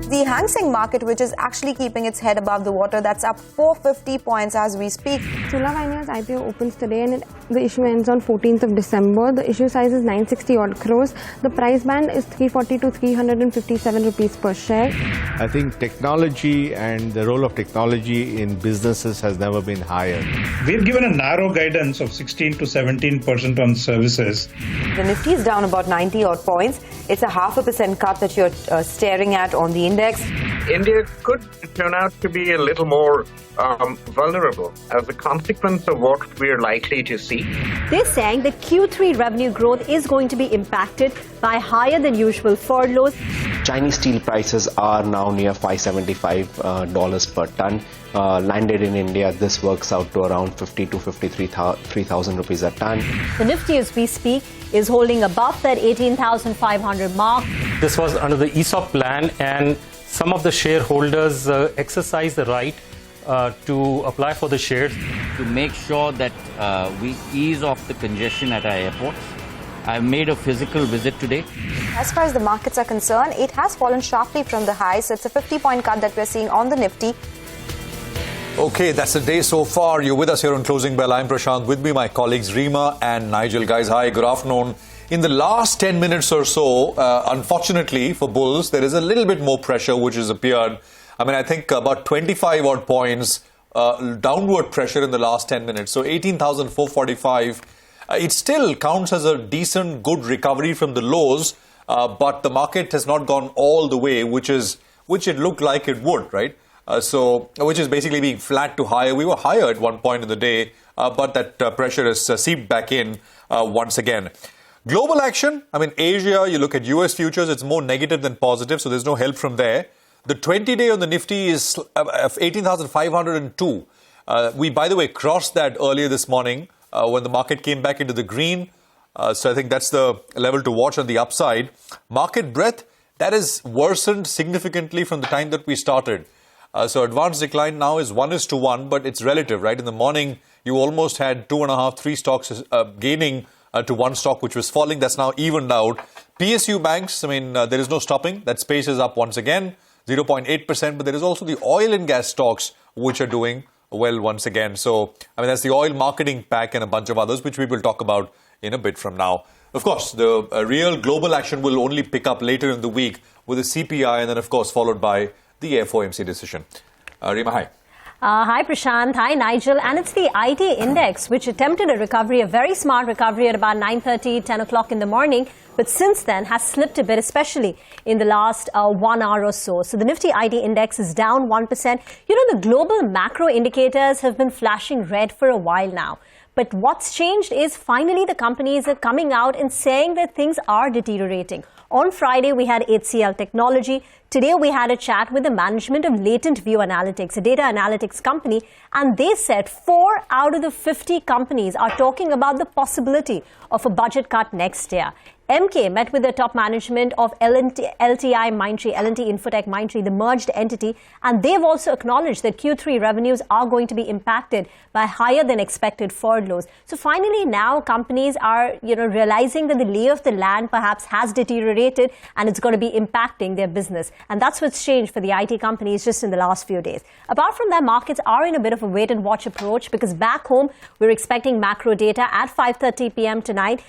the Hang Seng market, which is actually keeping its head above the water. That's up 450 points as we speak. Chola Vineyards IPO opens today and the issue ends on 14th of December. The issue size is 960 odd crores. The price band is 340 to 357 rupees per share. I think technology and the role of technology in businesses has never been higher. We've given a narrow guidance of 16 to 17% on services. The Nifty is down about 90 odd points. It's a 0.5% cut that you're staring at on the index. India could turn out to be a little more vulnerable as a consequence of what we're likely to see. They're saying that Q3 revenue growth is going to be impacted by higher than usual furloughs. Chinese steel prices are now near $575 per ton. Landed in India, this works out to around 50 to 53,000 rupees a ton. The Nifty, as we speak, is holding above that 18,500 mark. This was under the ESOP plan, and some of the shareholders exercised the right to apply for the shares. To make sure that we ease off the congestion at our airports, I've made a physical visit today. As far as the markets are concerned, it has fallen sharply from the highs. So it's a 50-point cut that we're seeing on the Nifty. Okay, that's the day so far. You're with us here on Closing Bell. I'm Prashant. With me, my colleagues Reema and Nigel. Guys, hi, good afternoon. In the last 10 minutes or so, unfortunately for bulls, there is a little bit more pressure which has appeared. I mean, I think about 25 odd points downward pressure in the last 10 minutes. So 18,445. It still counts as a decent, good recovery from the lows, but the market has not gone all the way, which it looked like it would, right? Which is basically being flat to higher. We were higher at one point in the day, but that pressure has seeped back in once again. Global action, I mean, Asia, you look at US futures, it's more negative than positive, so there's no help from there. The 20-day on the Nifty is 18,502. We, by the way, crossed that earlier this morning when the market came back into the green. So I think that's the level to watch on the upside. Market breadth, that has worsened significantly from the time that we started. So advanced decline now is 1:1, but it's relative, right? In the morning, you almost had 2.5, 3 stocks gaining to one stock which was falling. That's now evened out. PSU banks, I mean, there is no stopping. That space is up once again, 0.8%. But there is also the oil and gas stocks which are doing well once again. So, I mean, that's the oil marketing pack and a bunch of others, which we will talk about in a bit from now. Of course, the real global action will only pick up later in the week with the CPI and then, of course, followed by the FOMC decision. Reema, hi. Hi, Prashant. Hi, Nigel. And it's the IT index, which attempted a recovery, a very smart recovery at about 9:30, 10 o'clock in the morning. But since then has slipped a bit, especially in the last 1 hour or so. So the Nifty IT index is down 1%. You know, the global macro indicators have been flashing red for a while now. But what's changed is finally the companies are coming out and saying that things are deteriorating. On Friday, we had HCL Technology. Today, we had a chat with the management of Latent View Analytics, a data analytics company, and they said 4 out of the 50 companies are talking about the possibility of a budget cut next year. MK met with the top management of LTI Mindtree, L&T Infotech Mindtree, the merged entity, and they've also acknowledged that Q3 revenues are going to be impacted by higher than expected furloughs. So finally now companies are, realizing that the lay of the land perhaps has deteriorated and it's going to be impacting their business. And that's what's changed for the IT companies just in the last few days. Apart from that, markets are in a bit of a wait and watch approach because back home, we're expecting macro data at 5:30 p.m. tonight.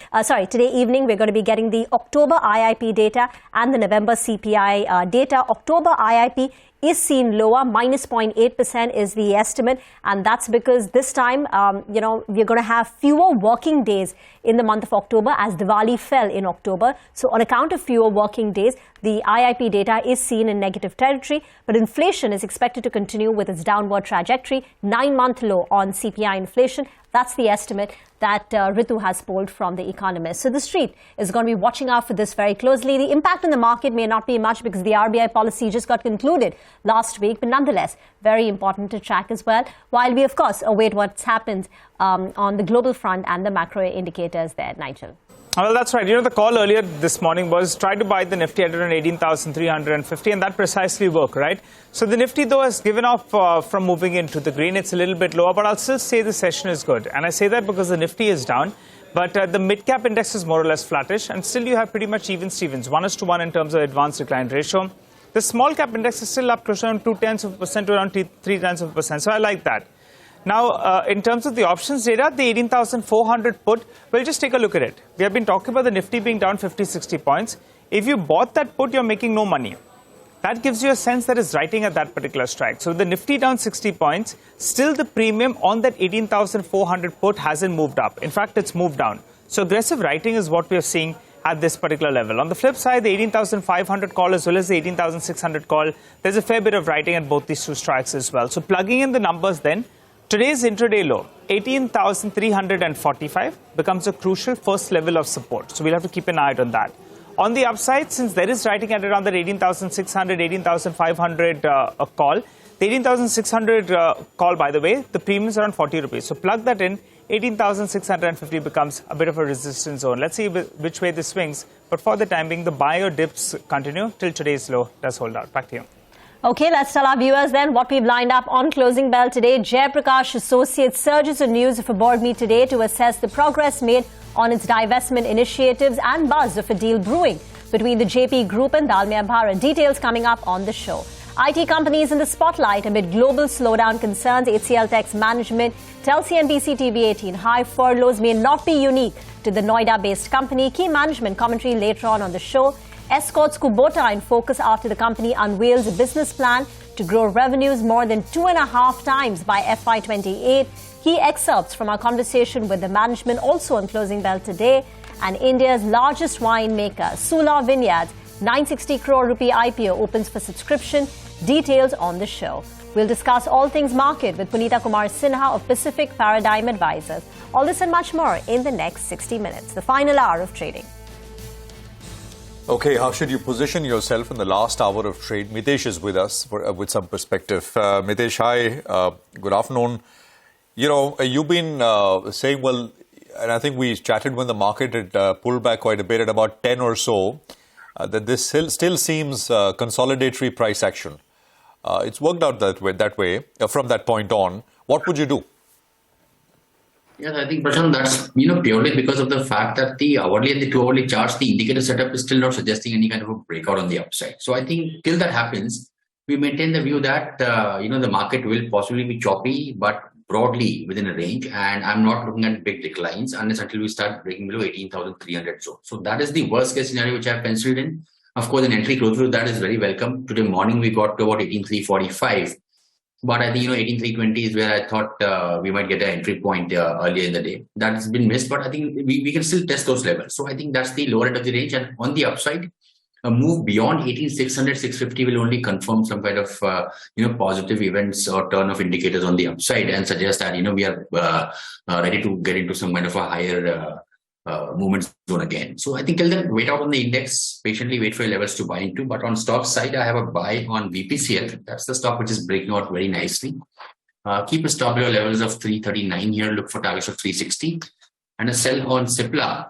Today evening, we're going to be getting the October IIP data and the November CPI data. October IIP is seen lower, minus 0.8% is the estimate. And that's because this time, we're going to have fewer working days in the month of October as Diwali fell in October. So on account of fewer working days, the IIP data is seen in negative territory, but inflation is expected to continue with its downward trajectory, 9-month low on CPI inflation. That's the estimate that Ritu has pulled from The Economist. So the street is going to be watching out for this very closely. The impact on the market may not be much because the RBI policy just got concluded last week, but nonetheless, very important to track as well, while we, of course, await what's happened on the global front and the macro indicators there. Nigel. Well, that's right. The call earlier this morning was try to buy the Nifty at around 18,350, and that precisely worked, right? So the Nifty, though, has given off from moving into the green. It's a little bit lower, but I'll still say the session is good. And I say that because the Nifty is down, but the mid-cap index is more or less flattish, and still you have pretty much even Stevens, 1:1 in terms of advanced decline ratio. The small cap index is still up close to around 0.2% to around 0.3%. So I like that. Now, in terms of the options data, the 18,400 put, we'll just take a look at it. We have been talking about the Nifty being down 50-60 points. If you bought that put, you're making no money. That gives you a sense that it's writing at that particular strike. So the Nifty down 60 points, still the premium on that 18,400 put hasn't moved up. In fact, it's moved down. So aggressive writing is what we are seeing at this particular level. On the flip side, the 18,500 call as well as the 18,600 call, there's a fair bit of writing at both these two strikes as well. So plugging in the numbers then, today's intraday low, 18,345, becomes a crucial first level of support. So we'll have to keep an eye out on that. On the upside, since there is writing at around that 18,600, 18,500 a call, the 18,600 call, by the way, the premium is around 40 rupees. So plug that in, 18,650 becomes a bit of a resistance zone. Let's see which way this swings. But for the time being, the buyer dips continue till today's low does hold out. Back to you. Okay, let's tell our viewers then what we've lined up on closing bell today. Jayaprakash Associates surges on news of a board meet today to assess the progress made on its divestment initiatives and buzz of a deal brewing between the JP Group and Dalmia Bharat. Details coming up on the show. IT companies in the spotlight amid global slowdown concerns. HCL Tech's management tells CNBC-TV18 high furloughs may not be unique to the Noida-based company. Key management commentary later on the show. Escorts Kubota in focus after the company unveils a business plan to grow revenues more than 2.5 times by FY28. Key excerpts from our conversation with the management also on closing bell today. And India's largest winemaker, Sula Vineyards, 960 crore rupee IPO opens for subscription. Details on the show. We'll discuss all things market with Punita Kumar Sinha of Pacific Paradigm Advisors. All this and much more in the next 60 minutes, the final hour of trading. Okay, how should you position yourself in the last hour of trade? Mitesh is with us with some perspective. Mitesh, hi. Good afternoon. You know, you've been saying, well, and I think we chatted when the market had pulled back quite a bit at about 10 or so, that this still seems consolidatory price action. It's worked out that way from that point on. What would you do? Yes, I think, Prashant, that's purely because of the fact that the hourly and the 2 hourly charts, the indicator setup is still not suggesting any kind of a breakout on the upside. So I think till that happens, we maintain the view that the market will possibly be choppy, but broadly within a range. And I'm not looking at big declines unless until we start breaking below 18,300 zone. So that is the worst case scenario which I've penciled in. Of course, an entry close through that is very welcome. Today morning we got to about 18,345. But I think, 18,320 is where I thought we might get an entry point earlier in the day. That has been missed, but I think we can still test those levels. So I think that's the lower end of the range. And on the upside, a move beyond 18,600, 650 will only confirm some kind of, positive events or turn of indicators on the upside and suggest that, we are ready to get into some kind of a higher movement zone again. So I think till then, wait out on the index, patiently wait for levels to buy into. But on stock side, I have a buy on BPCL. That's the stock which is breaking out very nicely. Keep a stop below levels of 339 here. Look for targets of 360. And a sell on Cipla,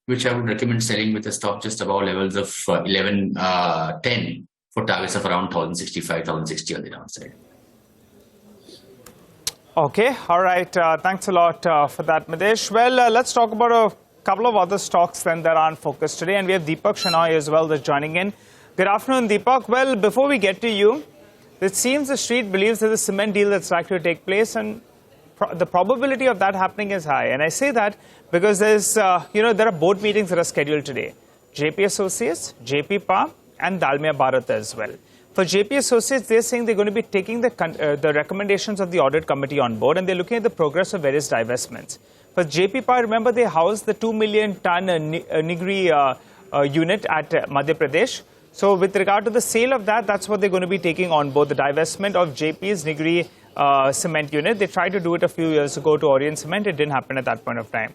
which I would recommend selling with a stop just above levels of 1110 for targets of around 1,065, 1,060 on the downside. Okay, all right. Thanks a lot for that, Mitesh. Well, let's talk about a couple of other stocks then that are on focus today. And we have Deepak Shenoy as well that's joining in. Good afternoon, Deepak. Well, before we get to you, it seems the street believes there's a cement deal that's likely to take place, and the probability of that happening is high. And I say that because there's, there are board meetings that are scheduled today. JP Associates, JP Power, and Dalmia Bharat as well. For JP Associates, they're saying they're going to be taking the recommendations of the audit committee on board, and they're looking at the progress of various divestments. For JP Power, remember they housed the 2 million ton Nigri unit at Madhya Pradesh. So with regard to the sale of that, that's what they're going to be taking on board, the divestment of JP's Nigri cement unit. They tried to do it a few years ago to Orient Cement. It didn't happen at that point of time.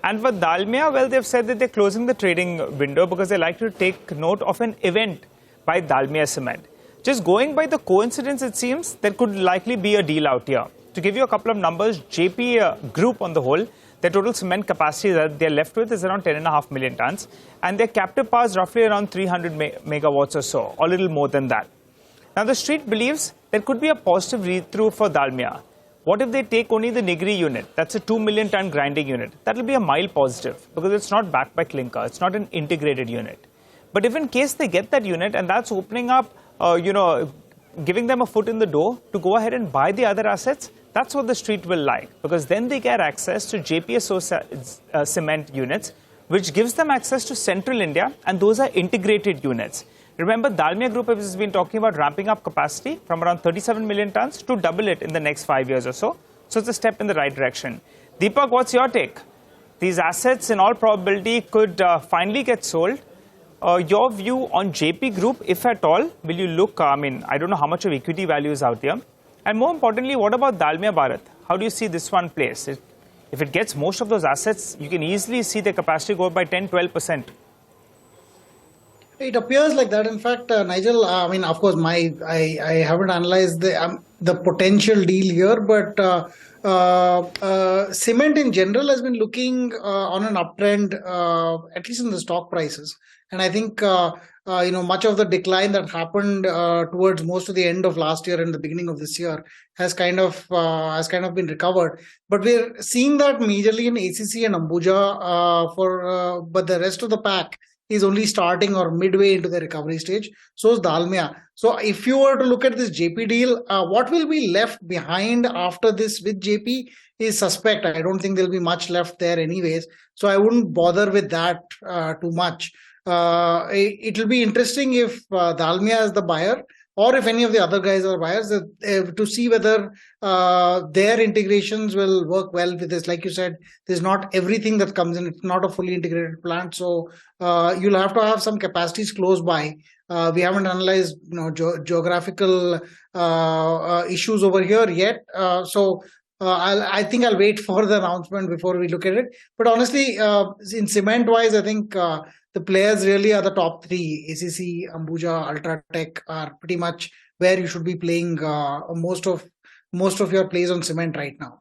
And for Dalmia, well, they've said that they're closing the trading window because they like to take note of an event by Dalmia Cement. Just going by the coincidence, it seems, there could likely be a deal out here. To give you a couple of numbers, JP Group on the whole, their total cement capacity that they're left with is around 10.5 million tons. And their captive power is roughly around 300 megawatts or so, or a little more than that. Now, the street believes there could be a positive read-through for Dalmia. What if they take only the Nigri unit? That's a 2 million ton grinding unit. That will be a mild positive because it's not backed by clinker. It's not an integrated unit. But if in case they get that unit, and that's opening up giving them a foot in the door to go ahead and buy the other assets, that's what the street will like, because then they get access to JPSO cement units, which gives them access to central India, and those are integrated units. Remember, Dalmia Group has been talking about ramping up capacity from around 37 million tons to double it in the next 5 years or so. So it's a step in the right direction. Deepak, what's your take? These assets, in all probability, could finally get sold. Your view on JP Group, if at all, will you look, I don't know how much of equity value is out there. And more importantly, what about Dalmia Bharat? How do you see this one placed? If it gets most of those assets, you can easily see the capacity go up by 10-12%. It appears like that. In fact, Nigel, of course, I haven't analyzed the potential deal here, but cement in general has been looking on an uptrend, at least in the stock prices. And I think much of the decline that happened towards most of the end of last year and the beginning of this year has kind of been recovered. But we're seeing that majorly in ACC and Ambuja but the rest of the pack is only starting or midway into the recovery stage. So is Dalmia. So if you were to look at this JP deal, what will be left behind after this with JP is suspect. I don't think there'll be much left there anyways. So I wouldn't bother with that too much. It will be interesting if Dalmia is the buyer, or if any of the other guys are buyers, to see whether their integrations will work well with this. Like you said, there's not everything that comes in. It's not a fully integrated plant. So you'll have to have some capacities close by. We haven't analyzed geographical issues over here yet. I think I'll wait for the announcement before we look at it. But honestly, in cement-wise, I think the players really are the top three. ACC, Ambuja, Ultratech are pretty much where you should be playing most of your plays on cement right now.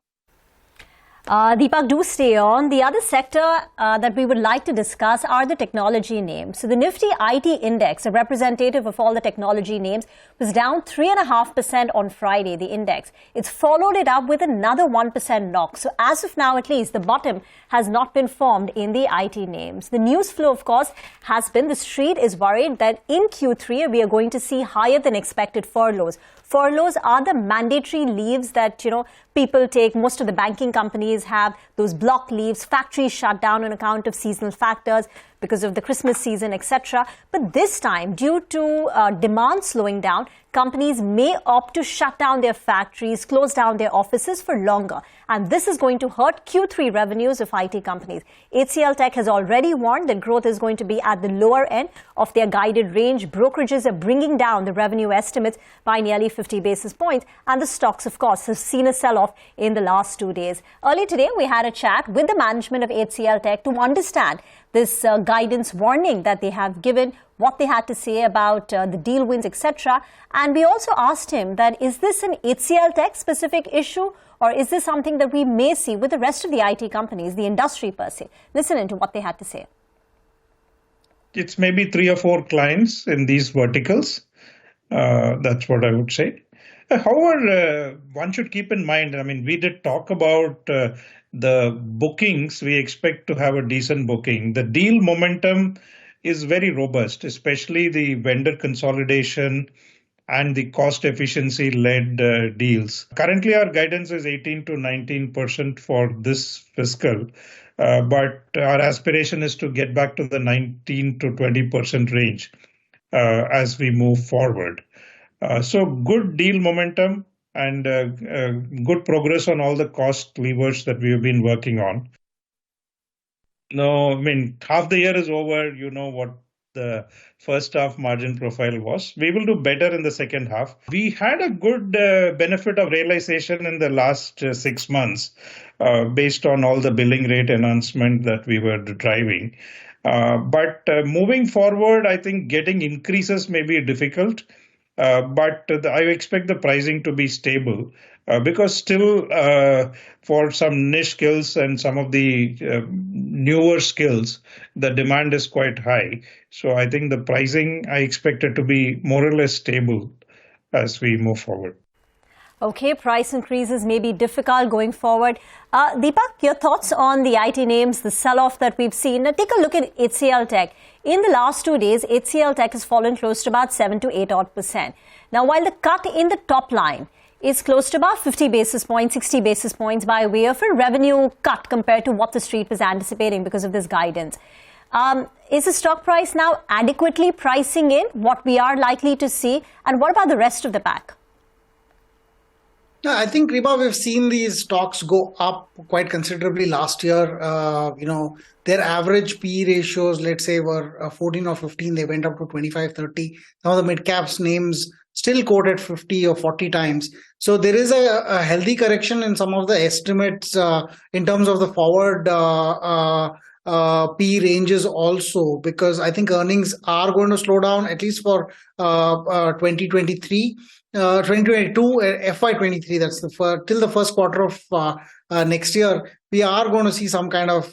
Deepak, do stay on. The other sector that we would like to discuss are the technology names. So the Nifty IT index, a representative of all the technology names, was down 3.5% on Friday, the index. It's followed it up with another 1% knock. So as of now, at least, the bottom has not been formed in the IT names. The news flow, of course, has been the street is worried that in Q3, we are going to see higher than expected furloughs. Furloughs are the mandatory leaves that, people take. Most of the banking companies have those block leaves, factories shut down on account of seasonal factors because of the Christmas season, etc. But this time, due to demand slowing down, companies may opt to shut down their factories, close down their offices for longer. And this is going to hurt Q3 revenues of IT companies. HCL Tech has already warned that growth is going to be at the lower end of their guided range. Brokerages are bringing down the revenue estimates by nearly 50 basis points. And the stocks, of course, have seen a sell-off in the last 2 days. Earlier today, we had a chat with the management of HCL Tech to understand this guidance warning that they have given, what they had to say about the deal wins, etc. And we also asked him that is this an HCL Tech specific issue, or is this something that we may see with the rest of the IT companies, the industry per se? Listen into what they had to say. It's maybe 3 or 4 clients in these verticals. That's what I would say. However, one should keep in mind, we did talk about the bookings. We expect to have a decent booking. The deal momentum is very robust, especially the vendor consolidation and the cost efficiency led deals. Currently, our guidance is 18 to 19% for this fiscal, but our aspiration is to get back to the 19 to 20% range as we move forward. So good deal momentum and good progress on all the cost levers that we have been working on. No, half the year is over. You know what the first half margin profile was. We will do better in the second half. We had a good benefit of realization in the last 6 months based on all the billing rate enhancement that we were driving. But moving forward, I think getting increases may be difficult. But I expect the pricing to be stable because still for some niche skills and some of the newer skills, the demand is quite high. So I think the pricing, I expect it to be more or less stable as we move forward. Okay, price increases may be difficult going forward. Deepak, your thoughts on the IT names, the sell-off that we've seen. Now, take a look at HCL Tech. In the last 2 days, HCL Tech has fallen close to about 7 to 8%. Now, while the cut in the top line is close to about 50 basis points, 60 basis points by way of a revenue cut compared to what the street was anticipating because of this guidance. Is the stock price now adequately pricing in what we are likely to see? And what about the rest of the pack? No, I think, Rima, we've seen these stocks go up quite considerably last year. Their average PE ratios, let's say, were 14 or 15. They went up to 25, 30. Some of the mid-caps names still quoted 50 or 40 times. So there is a healthy correction in some of the estimates in terms of the forward PE ranges also, because I think earnings are going to slow down, at least for 2023. 2022, FY23, that's till the first quarter of next year, we are going to see some kind of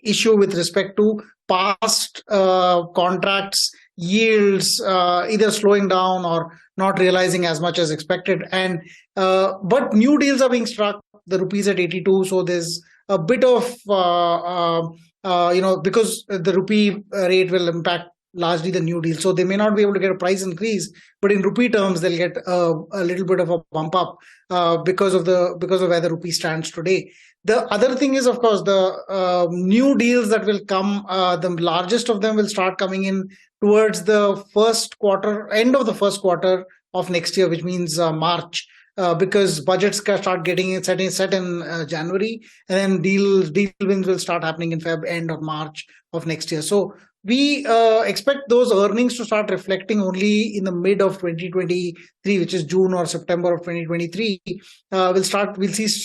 issue with respect to past contracts, yields either slowing down or not realizing as much as expected. And but new deals are being struck. The rupee is at 82, so there's a bit of because the rupee rate will impact largely the new deal. So they may not be able to get a price increase, but in rupee terms, they'll get a little bit of a bump up because of where the rupee stands today. The other thing is, of course, the new deals that will come, the largest of them will start coming in towards the end of the first quarter of next year, which means March. Because budgets start getting set in January, and then deal wins will start happening in end of March of next year. So we expect those earnings to start reflecting only in the mid of 2023, which is June or September of 2023. We'll see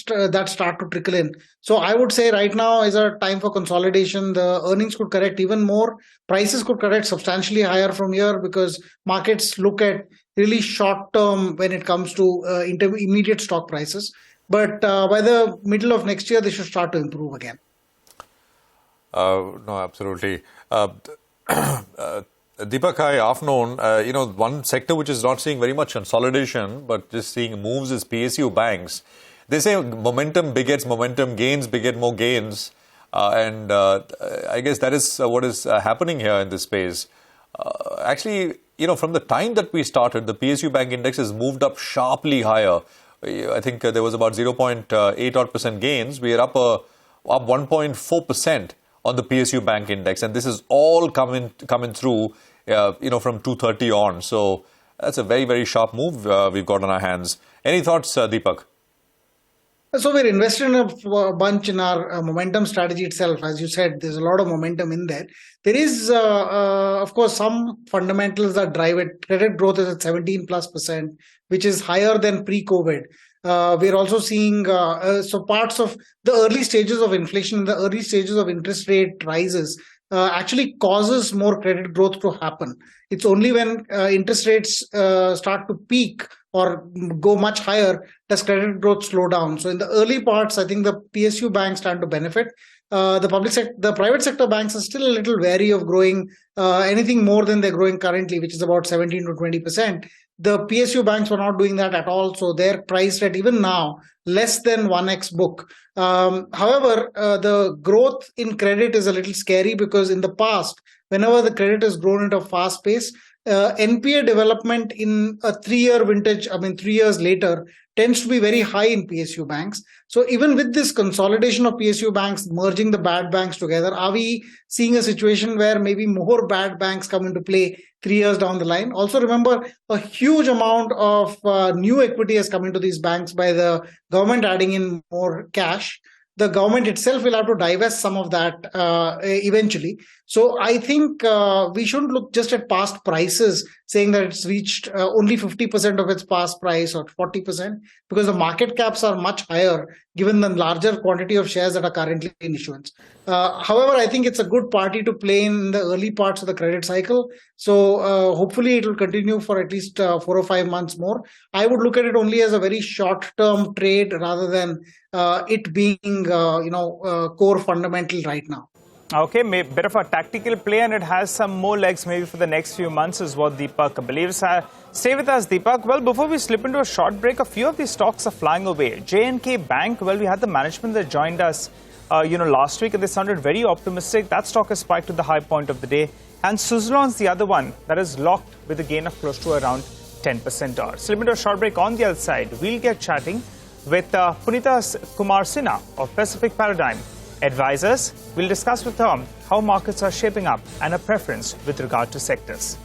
that start to trickle in. So I would say right now is a time for consolidation. The earnings could correct even more. Prices could correct substantially higher from here because markets look at really short term when it comes to immediate stock prices. But by the middle of next year, they should start to improve again. No, absolutely. Deepak, hi, afternoon. One sector which is not seeing very much consolidation, but just seeing moves is PSU banks. They say momentum begets momentum, gains beget more gains. And I guess that is what is happening here in this space. Actually, from the time that we started, the PSU bank index has moved up sharply higher. I think there was about 0.8% gains. We are up 1.4% on the PSU bank index, and this is all coming through, from 230 on. So that's a very, very sharp move we've got on our hands. Any thoughts, Deepak? So we're invested in a bunch in our momentum strategy itself. As you said, there's a lot of momentum in there. There is, of course, some fundamentals that drive it. Credit growth is at 17+%, which is higher than pre-COVID. We're also seeing parts of the early stages of inflation, the early stages of interest rate rises actually causes more credit growth to happen. It's only when interest rates start to peak or go much higher does credit growth slow down. So in the early parts, I think the PSU banks stand to benefit. The private sector banks are still a little wary of growing anything more than they're growing currently, which is about 17 to 20%. The PSU banks were not doing that at all, so they're priced at even now less than 1x book. However, the growth in credit is a little scary because in the past, whenever the credit has grown at a fast pace, NPA development in a 3-year vintage, 3 years later, tends to be very high in PSU banks. So even with this consolidation of PSU banks, merging the bad banks together, are we seeing a situation where maybe more bad banks come into play 3 years down the line? Also remember, a huge amount of new equity has come into these banks by the government adding in more cash. The government itself will have to divest some of that eventually. So I think we shouldn't look just at past prices saying that it's reached only 50% of its past price or 40%, because the market caps are much higher given the larger quantity of shares that are currently in issuance. However, I think it's a good party to play in the early parts of the credit cycle. So hopefully it will continue for at least 4 or 5 months more. I would look at it only as a very short-term trade rather than it being core fundamental right now. Okay, bit of a tactical play, and it has some more legs maybe for the next few months is what Deepak believes. Stay with us, Deepak. Well, before we slip into a short break, a few of these stocks are flying away. J&K Bank, well, we had the management that joined us last week, and they sounded very optimistic. That stock has spiked to the high point of the day. And Suzlon's the other one that is locked with a gain of close to around 10%. Slip into a short break. On the other side, we'll get chatting with Punita Kumar Sinha of Pacific Paradigm Advisors. We'll discuss with her how markets are shaping up and a preference with regard to sectors.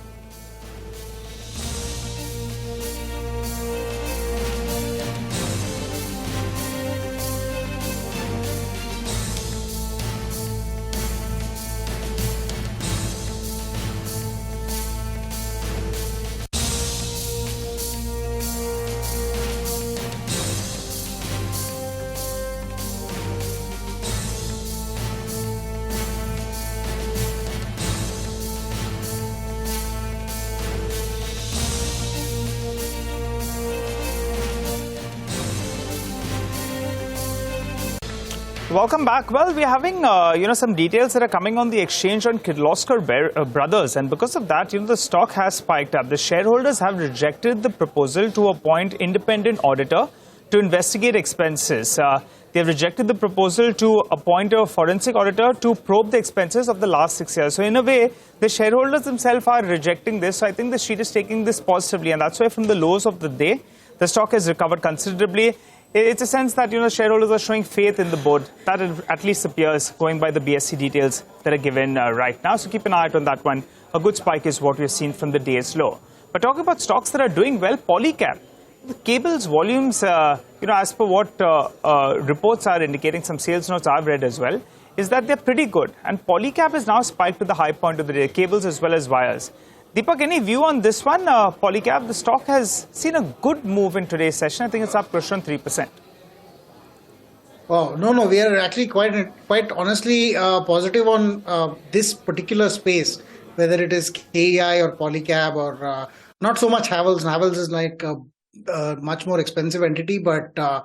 Welcome back. Well, we're having some details that are coming on the exchange on Kirloskar Brothers, and because of that, the stock has spiked up. The shareholders have rejected the proposal to appoint independent auditor to investigate expenses. They have rejected the proposal to appoint a forensic auditor to probe the expenses of the last 6 years. So in a way, the shareholders themselves are rejecting this. So I think the street is taking this positively, and that's why from the lows of the day, the stock has recovered considerably. It's a sense that, shareholders are showing faith in the board. That at least appears going by the BSE details that are given right now. So keep an eye out on that one. A good spike is what we've seen from the day's low. But talking about stocks that are doing well, Polycab. The cables volumes, as per what reports are indicating, some sales notes I've read as well, is that they're pretty good. And Polycab is now spiked to the high point of the day, cables as well as wires. Deepak, any view on this one? Polycab, the stock has seen a good move in today's session. I think it's up close to 3%. Oh, no, we are actually quite honestly positive on this particular space, whether it is KEI or Polycab or not so much Havells. Havells is like a much more expensive entity, but the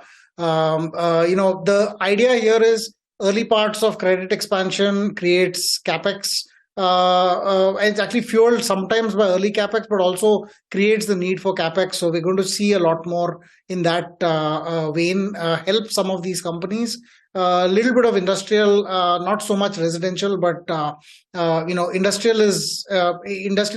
idea here is early parts of credit expansion creates capex. It's actually fueled sometimes by early capex, but also creates the need for capex. So we're going to see a lot more in that vein. Help some of these companies. A little bit of industrial, not so much residential, but industrial is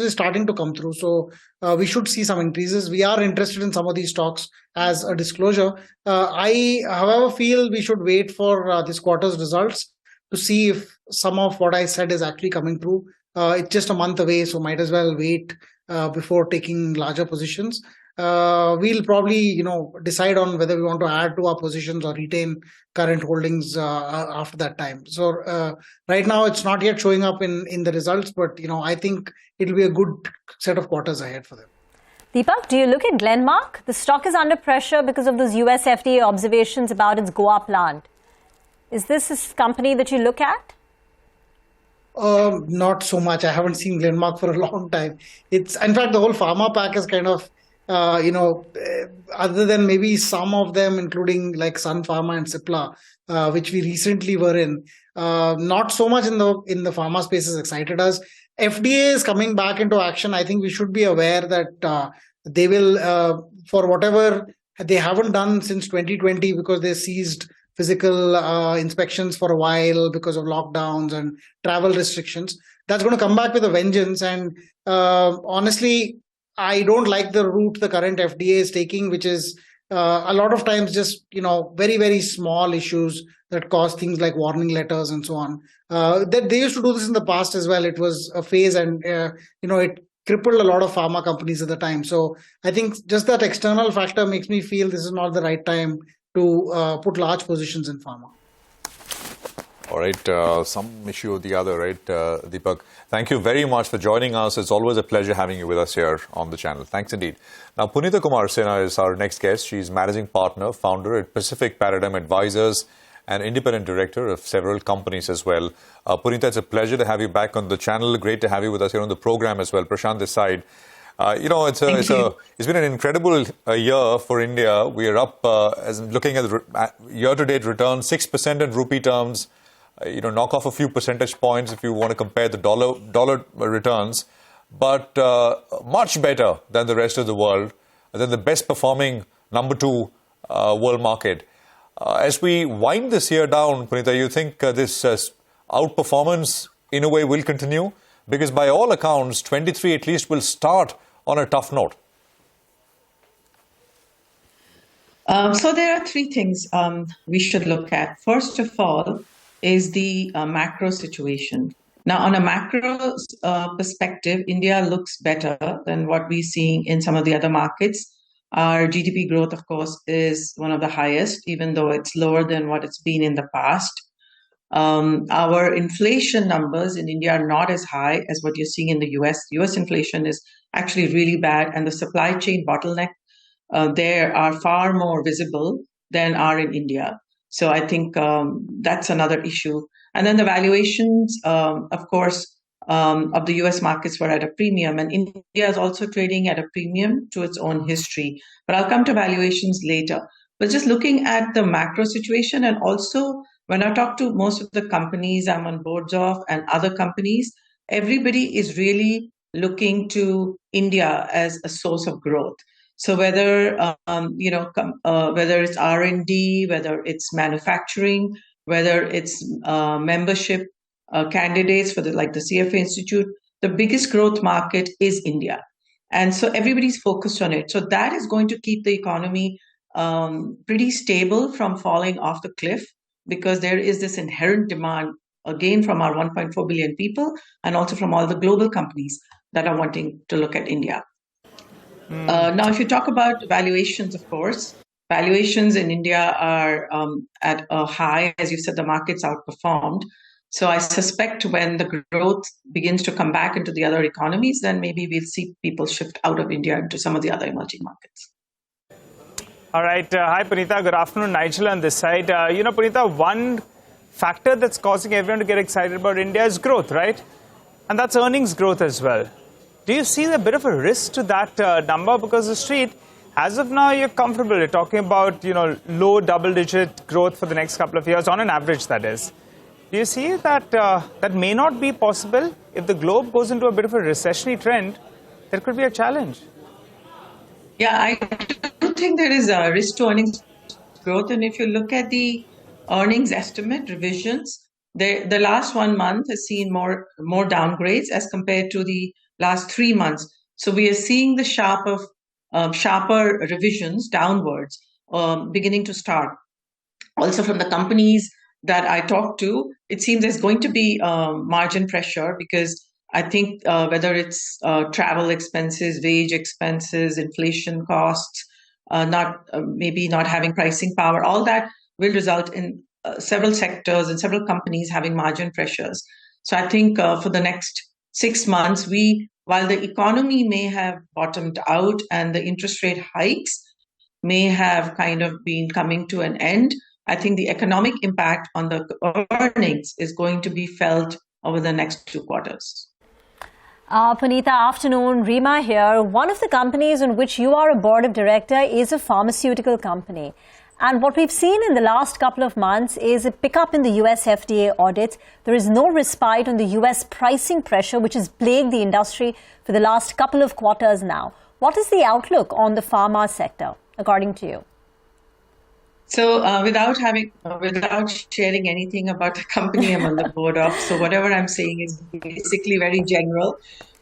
starting to come through. So we should see some increases. We are interested in some of these stocks as a disclosure. I, however, feel we should wait for this quarter's results to see if some of what I said is actually coming through. It's just a month away, so might as well wait before taking larger positions. We'll probably, decide on whether we want to add to our positions or retain current holdings after that time. So right now, it's not yet showing up in the results, but I think it'll be a good set of quarters ahead for them. Deepak, do you look at Glenmark? The stock is under pressure because of those US FDA observations about its Goa plant. Is this a company that you look at? Not so much. I haven't seen Glenmark for a long time. It's, in fact, the whole pharma pack is kind of, other than maybe some of them, including like Sun Pharma and Cipla, which we recently were in, not so much in the pharma space has excited us. FDA is coming back into action. I think we should be aware that they will, for whatever they haven't done since 2020, because they seized physical inspections for a while because of lockdowns and travel restrictions. That's going to come back with a vengeance. And honestly, I don't like the route the current FDA is taking, which is a lot of times just, very, very small issues that cause things like warning letters and so on. They used to do this in the past as well. It was a phase and, it crippled a lot of pharma companies at the time. So I think just that external factor makes me feel this is not the right time to put large positions in pharma. All right, some issue or the other, right, Deepak? Thank you very much for joining us. It's always a pleasure having you with us here on the channel. Thanks indeed. Now, Punita Kumar Sinha is our next guest. She's managing partner, founder at Pacific Paradigm Advisors, and independent director of several companies as well. Punita, it's a pleasure to have you back on the channel. Great to have you with us here on the program as well. Prashant this side. It's been an incredible year for India. We are up, as looking at year-to-date return, 6% in rupee terms. knock off a few percentage points if you want to compare the dollar returns, but much better than the rest of the world, than the best performing number 2 world market. As we wind this year down, Punita, you think this outperformance in a way will continue? Because by all accounts, 23 at least will start on a tough note. So there are 3 things we should look at. First of all is the macro situation. Now, on a macro perspective, India looks better than what we're seeing in some of the other markets. Our GDP growth, of course, is one of the highest, even though it's lower than what it's been in the past. Our inflation numbers in India are not as high as what you're seeing in the US. US inflation is actually really bad, and the supply chain bottleneck there are far more visible than are in India. So I think that's another issue. And then the valuations, of course, of the US markets were at a premium, and India is also trading at a premium to its own history. But I'll come to valuations later. But just looking at the macro situation, and also when I talk to most of the companies I'm on boards of and other companies, everybody is really looking to India as a source of growth. So whether whether it's R&D, whether it's manufacturing, whether it's membership candidates for the CFA Institute, the biggest growth market is India. And so everybody's focused on it. So that is going to keep the economy pretty stable from falling off the cliff, because there is this inherent demand, again, from our 1.4 billion people and also from all the global companies that are wanting to look at India. Now, if you talk about valuations, of course, valuations in India are at a high. As you said, the market's outperformed. So I suspect when the growth begins to come back into the other economies, then maybe we'll see people shift out of India into some of the other emerging markets. All right. Hi, Punita. Good afternoon. Nigel on this side. Punita, one factor that's causing everyone to get excited about India is growth, right? And that's earnings growth as well. Do you see a bit of a risk to that number? Because the street, as of now, you're comfortable. You're talking about, low double-digit growth for the next couple of years, on an average, that is. Do you see that that may not be possible? If the globe goes into a bit of a recessionary trend, there could be a challenge. Yeah, I do think there is a risk to earnings growth. And if you look at the earnings estimate revisions, the last 1 month has seen more downgrades as compared to the last 3 months. So we are seeing the sharper revisions downwards beginning to start. Also from the companies that I talked to, it seems there's going to be margin pressure, because I think whether it's travel expenses, wage expenses, inflation costs, maybe not having pricing power, all that will result in several sectors and several companies having margin pressures. So I think for the next 6 months, while the economy may have bottomed out and the interest rate hikes may have kind of been coming to an end, I think the economic impact on the earnings is going to be felt over the next 2 quarters. Punita, afternoon. Rima here. One of the companies in which you are a board of director is a pharmaceutical company. And what we've seen in the last couple of months is a pickup in the US FDA audits. There is no respite on the US pricing pressure, which has plagued the industry for the last couple of quarters now. What is the outlook on the pharma sector, according to you? So without sharing anything about the company I'm on the board of, so whatever I'm saying is basically very general,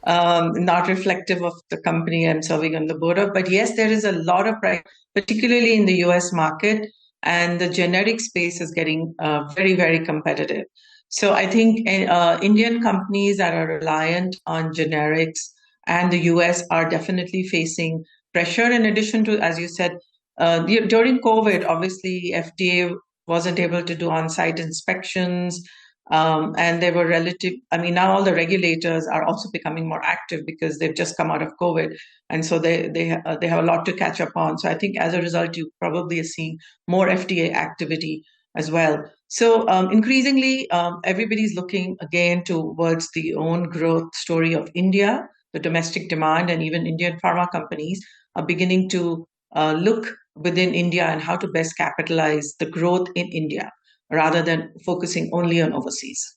not reflective of the company I'm serving on the board of. But yes, there is a lot of price, particularly in the US market, and the generic space is getting very, very competitive. So I think Indian companies that are reliant on generics and the US are definitely facing pressure, in addition to, as you said, during COVID, obviously, FDA wasn't able to do on-site inspections, and they were now all the regulators are also becoming more active because they've just come out of COVID, and so they have a lot to catch up on. So I think as a result, you probably are seeing more FDA activity as well. So increasingly, everybody's looking again towards the own growth story of India, the domestic demand, and even Indian pharma companies are beginning to look within India and how to best capitalize the growth in India, rather than focusing only on overseas.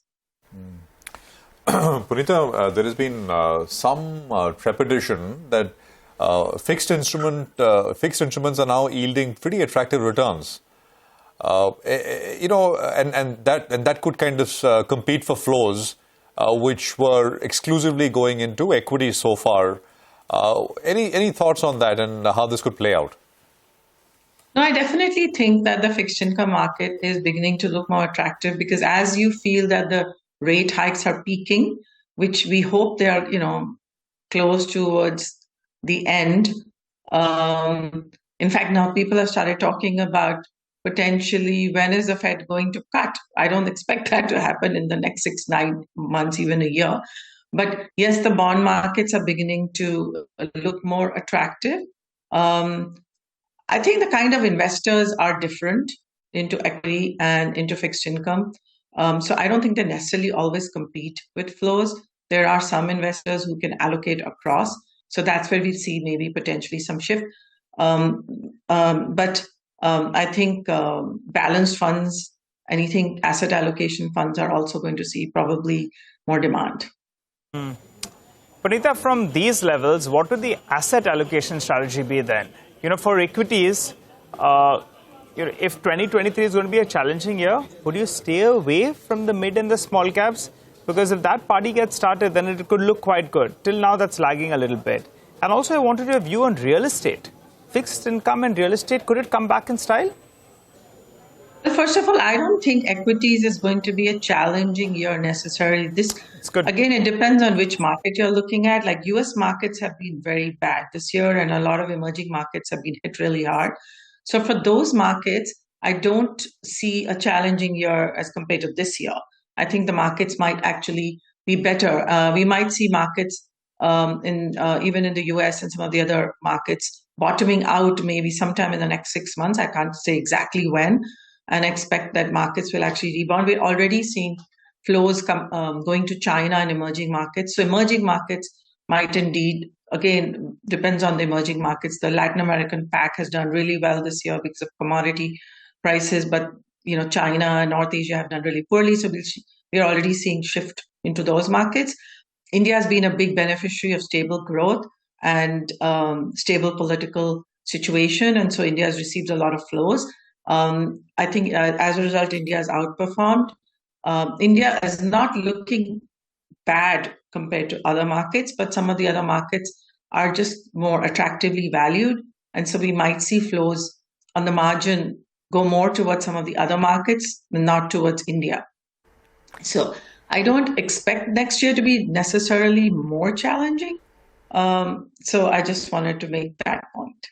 Punita, there has been some trepidation that fixed instruments are now yielding pretty attractive returns. And that could kind of compete for flows, which were exclusively going into equities so far. Any thoughts on that and how this could play out? No, I definitely think that the fixed income market is beginning to look more attractive because as you feel that the rate hikes are peaking, which we hope they are, close towards the end. In fact, now people have started talking about potentially when is the Fed going to cut. I don't expect that to happen in the next 6-9 months, even a year. But yes, the bond markets are beginning to look more attractive. I think the kind of investors are different into equity and into fixed income. So I don't think they necessarily always compete with flows. There are some investors who can allocate across. So that's where we see maybe potentially some shift. But I think balanced funds, anything asset allocation funds are also going to see probably more demand. Punita, from these levels, what would the asset allocation strategy be then? For equities, if 2023 is going to be a challenging year, would you stay away from the mid and the small caps? Because if that party gets started, then it could look quite good. Till now, that's lagging a little bit. And also, I wanted your view on real estate. Fixed income and real estate, could it come back in style? Well, first of all, I don't think equities is going to be a challenging year necessarily. Again, it depends on which market you're looking at. Like US markets have been very bad this year, and a lot of emerging markets have been hit really hard. So for those markets, I don't see a challenging year as compared to this year. I think the markets might actually be better. We might see markets even in the US and some of the other markets bottoming out maybe sometime in the next 6 months. I can't say exactly when, and expect that markets will actually rebound. We're already seeing flows going to China and emerging markets. So emerging markets might indeed, again, depends on the emerging markets. The Latin American pack has done really well this year because of commodity prices, but China and North Asia have done really poorly. So we're already seeing shift into those markets. India has been a big beneficiary of stable growth and stable political situation. And so India has received a lot of flows. I think as a result, India has outperformed. India is not looking bad compared to other markets, but some of the other markets are just more attractively valued. And so we might see flows on the margin go more towards some of the other markets, not towards India. So I don't expect next year to be necessarily more challenging. So I just wanted to make that point.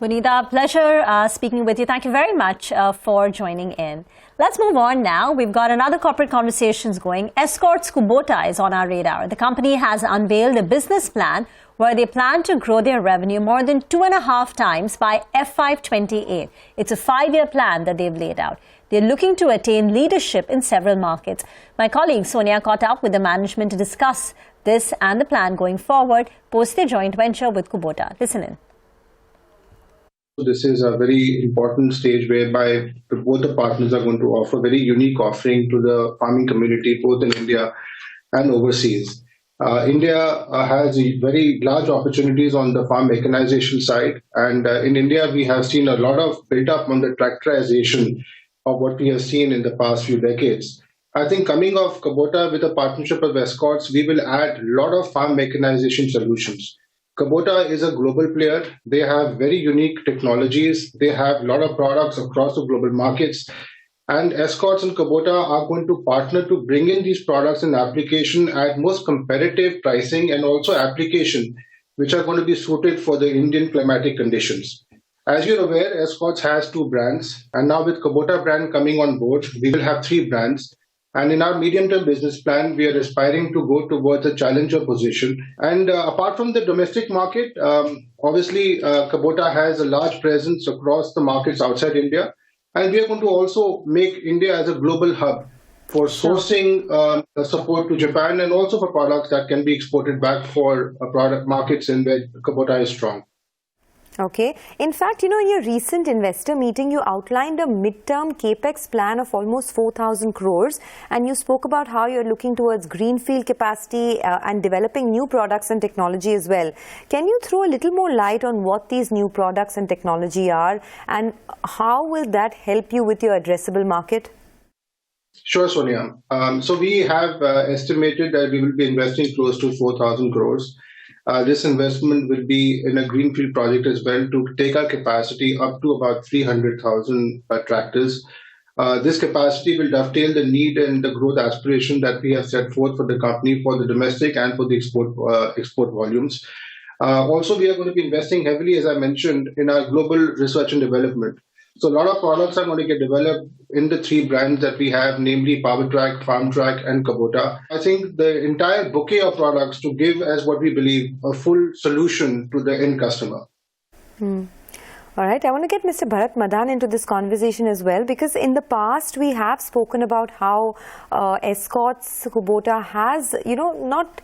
Punita, pleasure speaking with you. Thank you very much for joining in. Let's move on now. We've got another corporate conversations going. Escorts Kubota is on our radar. The company has unveiled a business plan where they plan to grow their revenue more than 2.5 times by FY28. It's a 5-year plan that they've laid out. They're looking to attain leadership in several markets. My colleague Sonia caught up with the management to discuss this and the plan going forward post their joint venture with Kubota. Listen in. This is a very important stage whereby both the partners are going to offer very unique offering to the farming community, both in India and overseas. India has very large opportunities on the farm mechanization side. And in India, we have seen a lot of built up on the tractorization of what we have seen in the past few decades. I think coming off Kubota with a partnership of Escorts, we will add a lot of farm mechanization solutions. Kubota is a global player. They have very unique technologies. They have a lot of products across the global markets. And Escorts and Kubota are going to partner to bring in these products and application at most competitive pricing and also application, which are going to be suited for the Indian climatic conditions. As you're aware, Escorts has 2 brands. And now with Kubota brand coming on board, we will have 3 brands. And in our medium-term business plan, we are aspiring to go towards a challenger position. And apart from the domestic market, obviously, Kubota has a large presence across the markets outside India. And we are going to also make India as a global hub for sourcing support to Japan and also for products that can be exported back for product markets in where Kubota is strong. Okay. In fact, in your recent investor meeting, you outlined a mid-term capex plan of almost 4,000 crores, and you spoke about how you're looking towards greenfield capacity and developing new products and technology as well. Can you throw a little more light on what these new products and technology are, and how will that help you with your addressable market? Sure, Sonia. So we have estimated that we will be investing close to 4,000 crores. This investment will be in a greenfield project as well to take our capacity up to about 300,000 tractors. This capacity will dovetail the need and the growth aspiration that we have set forth for the company for the domestic and for the export volumes. Also, we are going to be investing heavily, as I mentioned, in our global research and development. So a lot of products are going to get developed in the three brands that we have, namely PowerTrack, FarmTrack, and Kubota. I think the entire bouquet of products to give as what we believe a full solution to the end customer. All right, I want to get Mr. Bharat Madan into this conversation as well, because in the past we have spoken about how Escorts Kubota has, not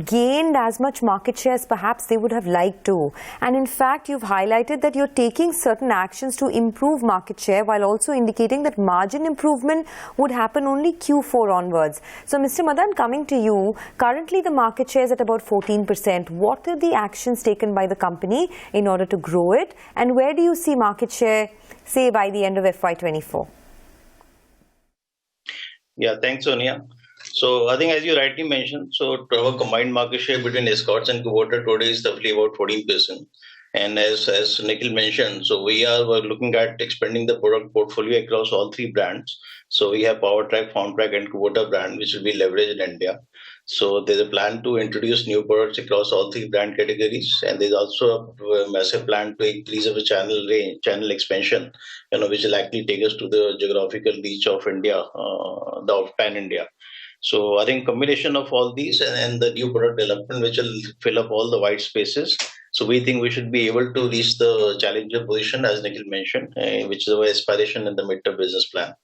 gained as much market share as perhaps they would have liked to. And in fact, you've highlighted that you're taking certain actions to improve market share, while also indicating that margin improvement would happen only Q4 onwards. So Mr. Madan, coming to you, currently the market share is at about 14%. What are the actions taken by the company in order to grow it? And where do you see market share, say, by the end of FY24? Yeah, thanks, Sonia. So I think, as you rightly mentioned, so our combined market share between Escorts and Kubota today is roughly about 14%. And as Nikhil mentioned, so we're looking at expanding the product portfolio across all three brands. So we have PowerTrack, FarmTrack, and Kubota brand, which will be leveraged in India. So there's a plan to introduce new products across all three brand categories, and there's also a massive plan to increase our channel range, channel expansion, which will actually take us to the geographical reach of India, the pan India. So I think combination of all these and the new product development, which will fill up all the white spaces. So we think we should be able to reach the challenger position, as Nikhil mentioned, which is our aspiration in the midterm business plan.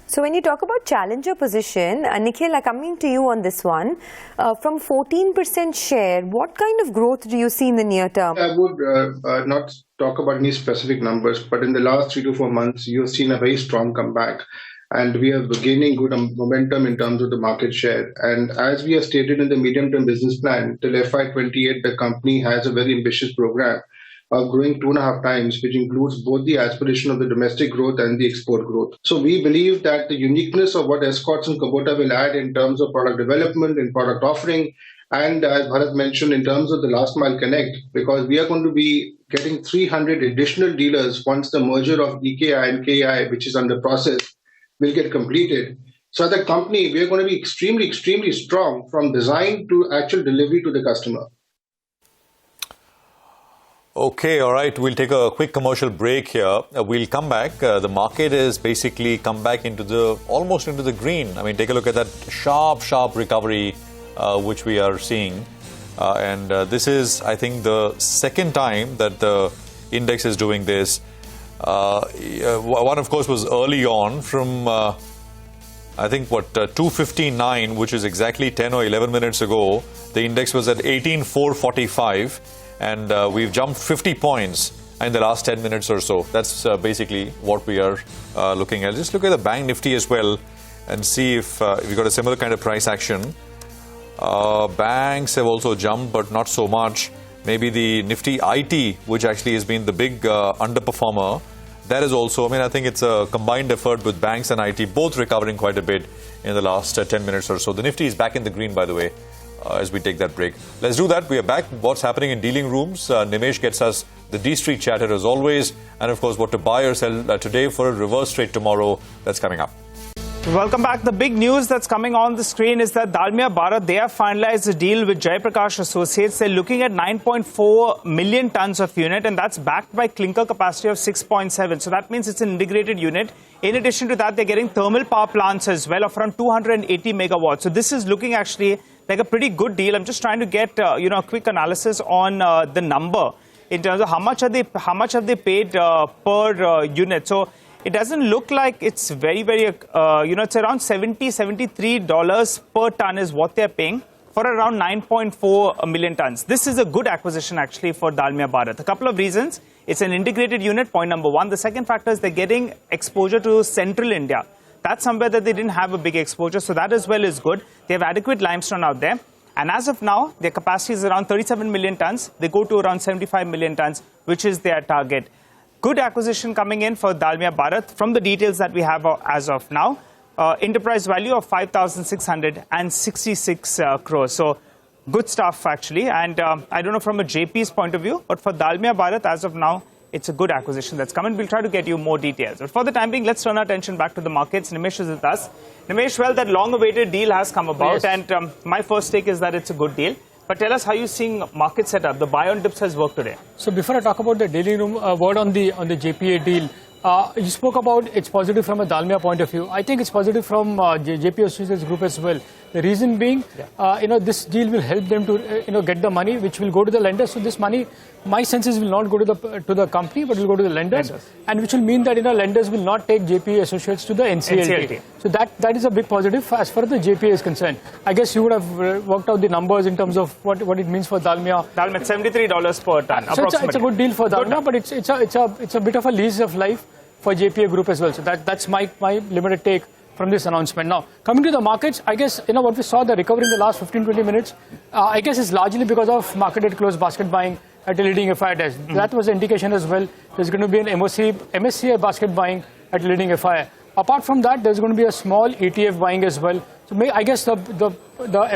So when you talk about challenger position, Nikhil, coming to you on this one, from 14% share, what kind of growth do you see in the near term? I would not talk about any specific numbers, but in the last 3 to 4 months, you've seen a very strong comeback. And we are gaining good momentum in terms of the market share. And as we have stated in the medium-term business plan, till FY28, the company has a very ambitious program of growing 2.5 times, which includes both the aspiration of the domestic growth and the export growth. So we believe that the uniqueness of what Escorts and Kubota will add in terms of product development and product offering, and as Bharat mentioned, in terms of the last mile connect, because we are going to be getting 300 additional dealers once the merger of EKI and KI, which is under process, will get completed. So as a company, we are going to be extremely, extremely strong from design to actual delivery to the customer. Okay, all right. We'll take a quick commercial break here. We'll come back. The market is basically come back almost into the green. I mean, take a look at that sharp recovery which we are seeing. And this is, I think, the second time that the index is doing this. One, of course, was early on from, I think, 259, which is exactly 10 or 11 minutes ago. The index was at 18,445, and we've jumped 50 points in the last 10 minutes or so. That's basically what we are looking at. Just look at the Bank Nifty as well and see if we got a similar kind of price action. Banks have also jumped, but not so much. Maybe the Nifty IT, which actually has been the big underperformer, that is also, I think it's a combined effort with banks and IT, both recovering quite a bit in the last 10 minutes or so. The Nifty is back in the green, by the way, as we take that break. Let's do that. We are back. What's happening in dealing rooms? Nimesh gets us the D-Street chatter as always. And of course, what to buy or sell today for a reverse trade tomorrow. That's coming up. Welcome back. The big news that's coming on the screen is that Dalmia Bharat, they have finalized a deal with Jaiprakash Associates. They're looking at 9.4 million tons of unit, and that's backed by clinker capacity of 6.7. So that means it's an integrated unit. In addition to that, they're getting thermal power plants as well of around 280 megawatts. So this is looking actually like a pretty good deal. I'm just trying to get a quick analysis on the number in terms of how much have they paid per unit. So it doesn't look like it's very, it's around $73 per ton is what they're paying for around 9.4 million tons. This is a good acquisition actually for Dalmia Bharat. A couple of reasons. It's an integrated unit, point number one. The second factor is they're getting exposure to central India. That's somewhere that they didn't have a big exposure, so that as well is good. They have adequate limestone out there. And as of now, their capacity is around 37 million tons. They go to around 75 million tons, which is their target. Good acquisition coming in for Dalmia Bharat from the details that we have as of now. Enterprise value of 5,666 crores. So good stuff actually. And I don't know from a JP's point of view, but for Dalmia Bharat as of now, it's a good acquisition that's come in. We'll try to get you more details. But for the time being, let's turn our attention back to the markets. Nimesh is with us. Nimesh, well, that long-awaited deal has come about. Yes. And my first take is that it's a good deal. But tell us how you're seeing market setup. The buy on dips has worked today. So before I talk about the daily room word on the JPA deal, you spoke about it's positive from a Dalmia point of view. I think it's positive from JP Associates Group as well. The reason being, this deal will help them to get the money, which will go to the lenders. So this money, my sense is, will not go to the company, but will go to the lenders, and which will mean that lenders will not take JP Associates to the NCLT. So that is a big positive as far as the JPA is concerned. I guess you would have worked out the numbers in terms of what it means for Dalmia. Dalmia, $73 per ton. So it's a good deal for Dalmia, but it's a bit of a lease of life for JPA Group as well. So that's my limited take from this announcement. Now, coming to the markets, I guess, what we saw, the recovery in the last 15-20 minutes, I guess is largely because of market at close basket buying at a leading FI desk. That was the indication as well. There's going to be an MSCI basket buying at a leading FI. Apart from that, there's going to be a small ETF buying as well. So I guess the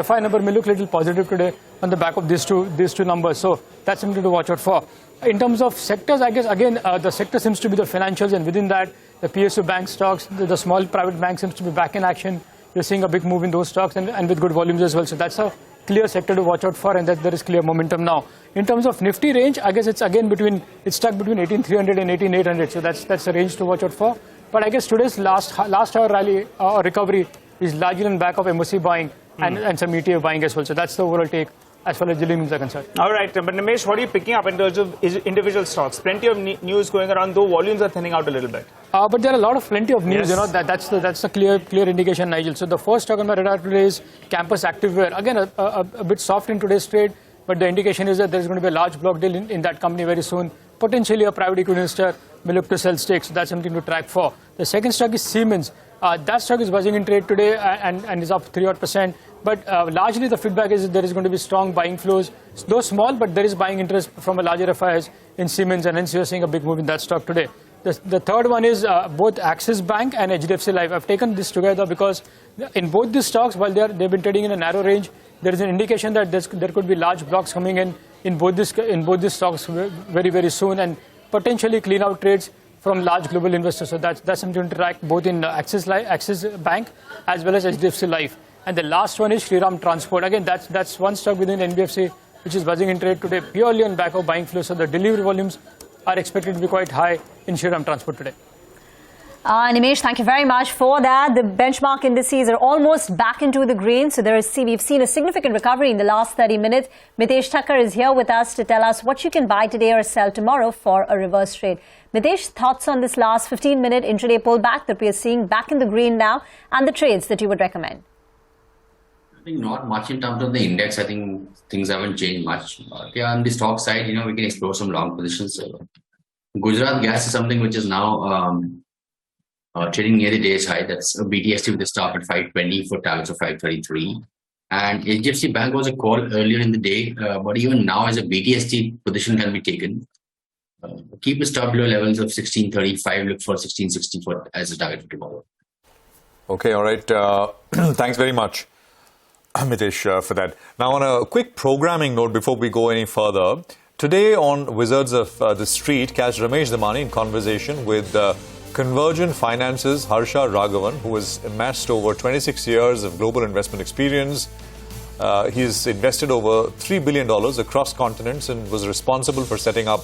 FI number may look a little positive today on the back of these two numbers. So that's something to watch out for. In terms of sectors, I guess, again, the sector seems to be the financials, and within that, the PSU bank stocks, the small private bank seems to be back in action. You're seeing a big move in those stocks and with good volumes as well. So that's a clear sector to watch out for, and that there is clear momentum now. In terms of Nifty range, I guess it's stuck between 18,300 and 18,800. So that's a range to watch out for. But I guess today's last hour rally or recovery is largely on back of MOC buying and some ETF buying as well. So that's the overall take as far as the leanings are concerned. All right, but Nimesh, what are you picking up in terms of individual stocks? Plenty of news going around, though volumes are thinning out a little bit. But there are plenty of news. Yes. That's a clear indication, Nigel. So the first stock on my radar today is Campus Activewear. Again, a bit soft in today's trade, but the indication is that there's going to be a large block deal in that company very soon. Potentially a private equity investor may look to sell stakes. So that's something to track for. The second stock is Siemens. That stock is buzzing in trade today and is up 3%. But largely the feedback is that there is going to be strong buying flows, though small, but there is buying interest from a larger FIs in Siemens, and hence you're seeing a big move in that stock today. The third one is both Axis Bank and HDFC Life. I've taken this together because in both these stocks, while they've been trading in a narrow range, there is an indication that there could be large blocks coming in both these stocks very, very soon, and potentially clean out trades from large global investors. So that's something to track both in Axis Bank as well as HDFC Life. And the last one is Shriram Transport. Again, that's one stock within NBFC which is buzzing in trade today purely on back of buying flow. So the delivery volumes are expected to be quite high in Shriram Transport today. Nimesh, thank you very much for that. The benchmark indices are almost back into the green. So we've seen a significant recovery in the last 30 minutes. Mitesh Thakkar is here with us to tell us what you can buy today or sell tomorrow for a reverse trade. Mitesh, thoughts on this last 15-minute intraday pullback that we are seeing back in the green now, and the trades that you would recommend? I think not much in terms of the index. I think things haven't changed much. On the stock side, we can explore some long positions. Gujarat Gas is something which is now trading near the day's high. That's a BTST with a stop at 520 for targets of 533. And HDFC Bank was a call earlier in the day, but even now as a BTST position can be taken. Keep the stop below levels of 1635, look for 1664 as a target for tomorrow. Okay, all right. Thanks very much, Mitesh, for that. Now, on a quick programming note before we go any further, today on Wizards of the Street, catch Ramesh Damani in conversation with Convergent Finance's Harsha Raghavan, who has amassed over 26 years of global investment experience. He's invested over $3 billion across continents and was responsible for setting up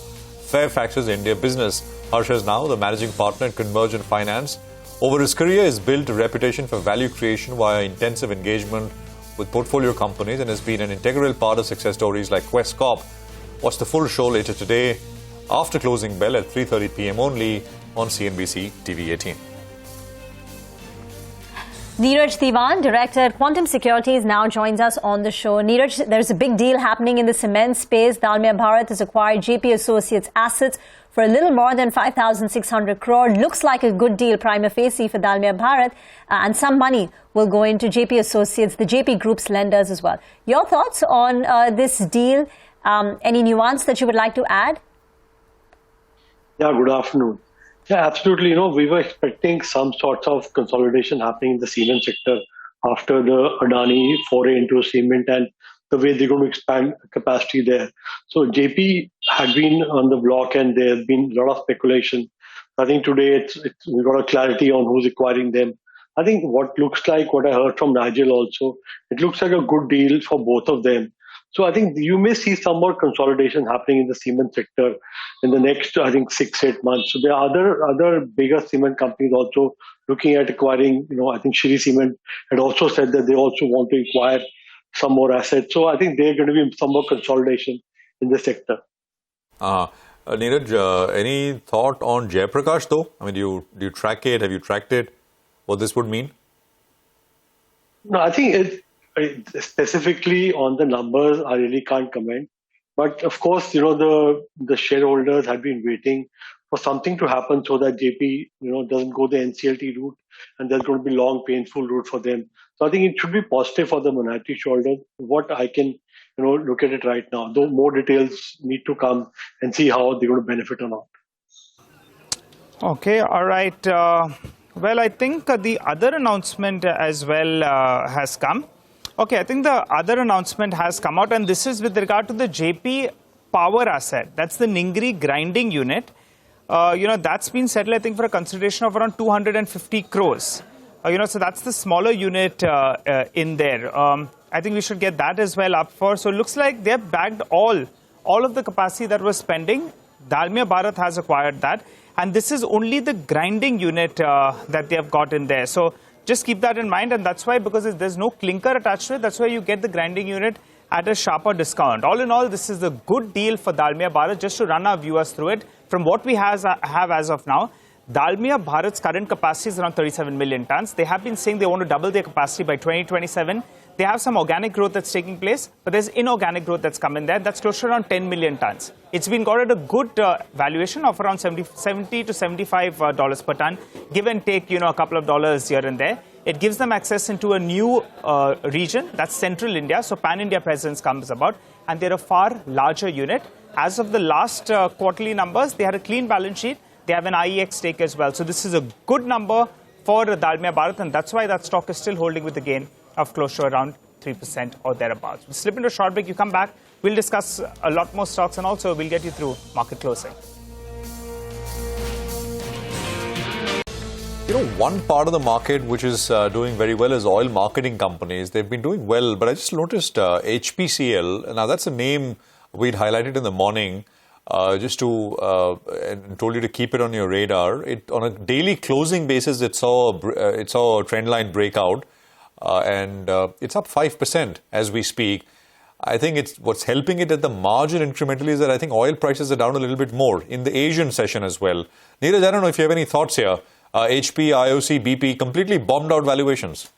Fairfax's India business. Harsha is now the managing partner at Convergent Finance. Over his career, he's built a reputation for value creation via intensive engagement with portfolio companies and has been an integral part of success stories like Quest Corp. Watch the full show later today after closing bell at 3:30 p.m. only on CNBC-TV18. Neeraj Diwan, Director at Quantum Securities, now joins us on the show. Neeraj, there's a big deal happening in the cement space. Dalmia Bharat has acquired JP Associates assets for a little more than 5,600 crore. Looks like a good deal prima facie for Dalmia Bharat, and some money will go into JP Associates, the JP Group's lenders as well. Your thoughts on this deal? Any nuance that you would like to add? Yeah, good afternoon. Yeah, absolutely. We were expecting some sorts of consolidation happening in the cement sector after the Adani foray into cement and the way they're going to expand capacity there. So JP had been on the block and there's been a lot of speculation. I think today we got a clarity on who's acquiring them. I think what looks like, what I heard from Nigel also, it looks like a good deal for both of them. So I think you may see some more consolidation happening in the cement sector in the next, 6-8 months. So there are other bigger cement companies also looking at acquiring, I think Shri Cement had also said that they also want to acquire some more assets. So I think there's going to be some more consolidation in the sector. Neeraj, any thought on Jayaprakash though? I mean, do you track it? Have you tracked it? What this would mean? No, I think specifically on the numbers, I really can't comment. But of course, the shareholders have been waiting for something to happen so that JP, doesn't go the NCLT route, and there's going to be long, painful route for them. So I think it should be positive for the minority shareholders. What I can, look at it right now. Though more details need to come and see how they're going to benefit or not. Okay, all right. Well, I think the other announcement as well has come. Okay, I think the other announcement has come out, and this is with regard to the JP Power asset. That's the Ningri grinding unit. That's been settled, I think, for a consideration of around 250 crores. So that's the smaller unit in there. I think we should get that as well up for. So it looks like they've bagged all of the capacity that was spending. Dalmia Bharat has acquired that. And this is only the grinding unit that they have got in there. So just keep that in mind, and that's why, because there's no clinker attached to it, that's why you get the grinding unit at a sharper discount. All in all, this is a good deal for Dalmia Bharat. Just to run our viewers through it, from what we have as of now, Dalmia Bharat's current capacity is around 37 million tons. They have been saying they want to double their capacity by 2027. They have some organic growth that's taking place, but there's inorganic growth that's come in there. That's close to around 10 million tons. It's been got at a good valuation of around $70 to $75 per ton, give and take, a couple of dollars here and there. It gives them access into a new region, that's Central India, so pan-India presence comes about, and they're a far larger unit. As of the last quarterly numbers, they had a clean balance sheet. They have an IEX stake as well. So this is a good number for Dalmia Bharat, and that's why that stock is still holding with a gain of close to around 3% or thereabouts. We'll slip into a short break. You come back. We'll discuss a lot more stocks, and also we'll get you through market closing. One part of the market which is doing very well is oil marketing companies. They've been doing well, but I just noticed HPCL. Now, that's a name we'd highlighted in the morning just to and told you to keep it on your radar. On a daily closing basis, it saw a trend line breakout, and it's up 5% as we speak. I think what's helping it at the margin incrementally is that I think oil prices are down a little bit more in the Asian session as well. Neeraj, I don't know if you have any thoughts here. HP, IOC, BP, completely bombed out valuations.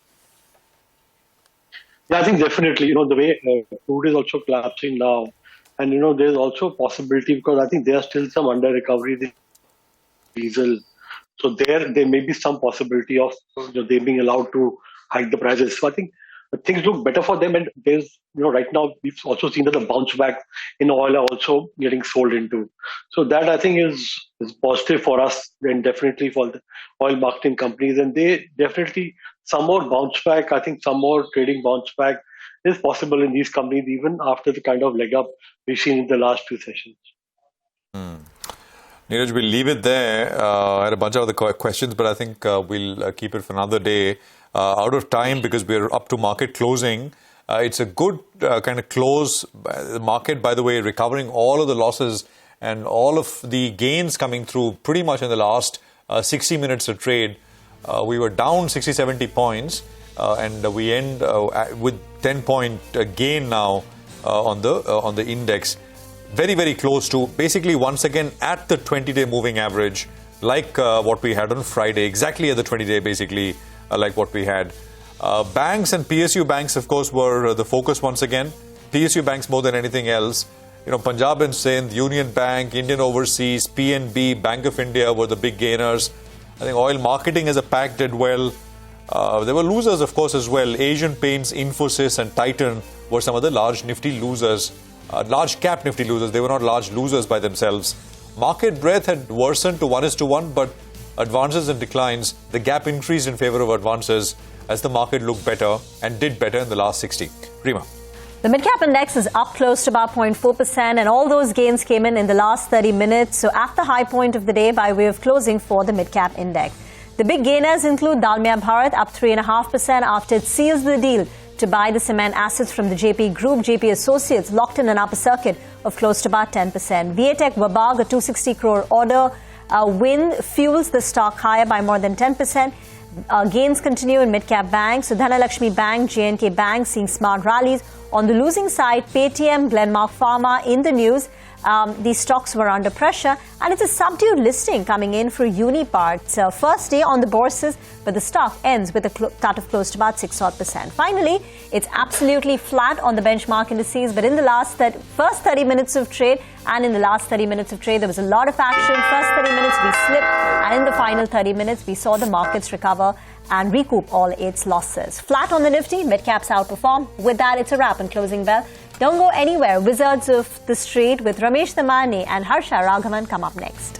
Yeah, I think definitely, the way crude is also collapsing now. And, there's also a possibility, because I think there are still some under recovery in diesel. So there may be some possibility of they being allowed to hike the prices. So I think things look better for them. And there's, right now, we've also seen that the bounce back in oil are also getting sold into. So that I think is positive for us and definitely for the oil marketing companies. And they definitely, some more bounce back, I think some more trading bounce back is possible in these companies, even after the kind of leg up we've seen in the last few sessions. Neeraj, we'll leave it there. I had a bunch of other questions, but I think we'll keep it for another day. Out of time, because we're up to market closing. It's a good kind of close. The market, by the way, recovering all of the losses and all of the gains coming through pretty much in the last 60 minutes of trade. We were down 60-70 points, and we end with 10-point gain now on the index. Very, very close to basically once again at the 20-day moving average, like what we had on Friday, exactly at the 20-day basically like what we had. Banks and PSU banks, of course, were the focus once again. PSU banks more than anything else. You know, Punjab and Sindh, Union Bank, Indian Overseas, PNB, Bank of India were the big gainers. I think oil marketing as a pack did well. There were losers, of course, as well. Asian Paints, Infosys and Titan were some of the large Nifty losers. Large cap Nifty losers. They were not large losers by themselves. Market breadth had worsened to 1:1, but advances and declines, the gap increased in favor of advances as the market looked better and did better in the last 60. Rima. The mid-cap index is up close to about 0.4%, and all those gains came in the last 30 minutes. So at the high point of the day by way of closing for the mid-cap index. The big gainers include Dalmia Bharat, up 3.5% after it seals the deal to buy the cement assets from the JP Group. JP Associates locked in an upper circuit of close to about 10%. Viatech Wabag, a 260 crore order win, fuels the stock higher by more than 10%. Gains continue in mid-cap banks. So Dhanalakshmi Bank, J&K Bank seeing smart rallies. On the losing side, Paytm, Glenmark Pharma in the news. These stocks were under pressure, and it's a subdued listing coming in for Unipart's first day on the bourses, but the stock ends with a cut of close to about 6%. Finally, it's absolutely flat on the benchmark indices, but in the first 30 minutes of trade and in the last 30 minutes of trade, there was a lot of action. First 30 minutes we slipped, and in the final 30 minutes we saw the markets recover and recoup all its losses. Flat on the Nifty, mid-caps outperform. With that, it's a wrap and closing bell. Don't go anywhere. Wizards of the Street with Ramesh Damani and Harsha Raghavan come up next.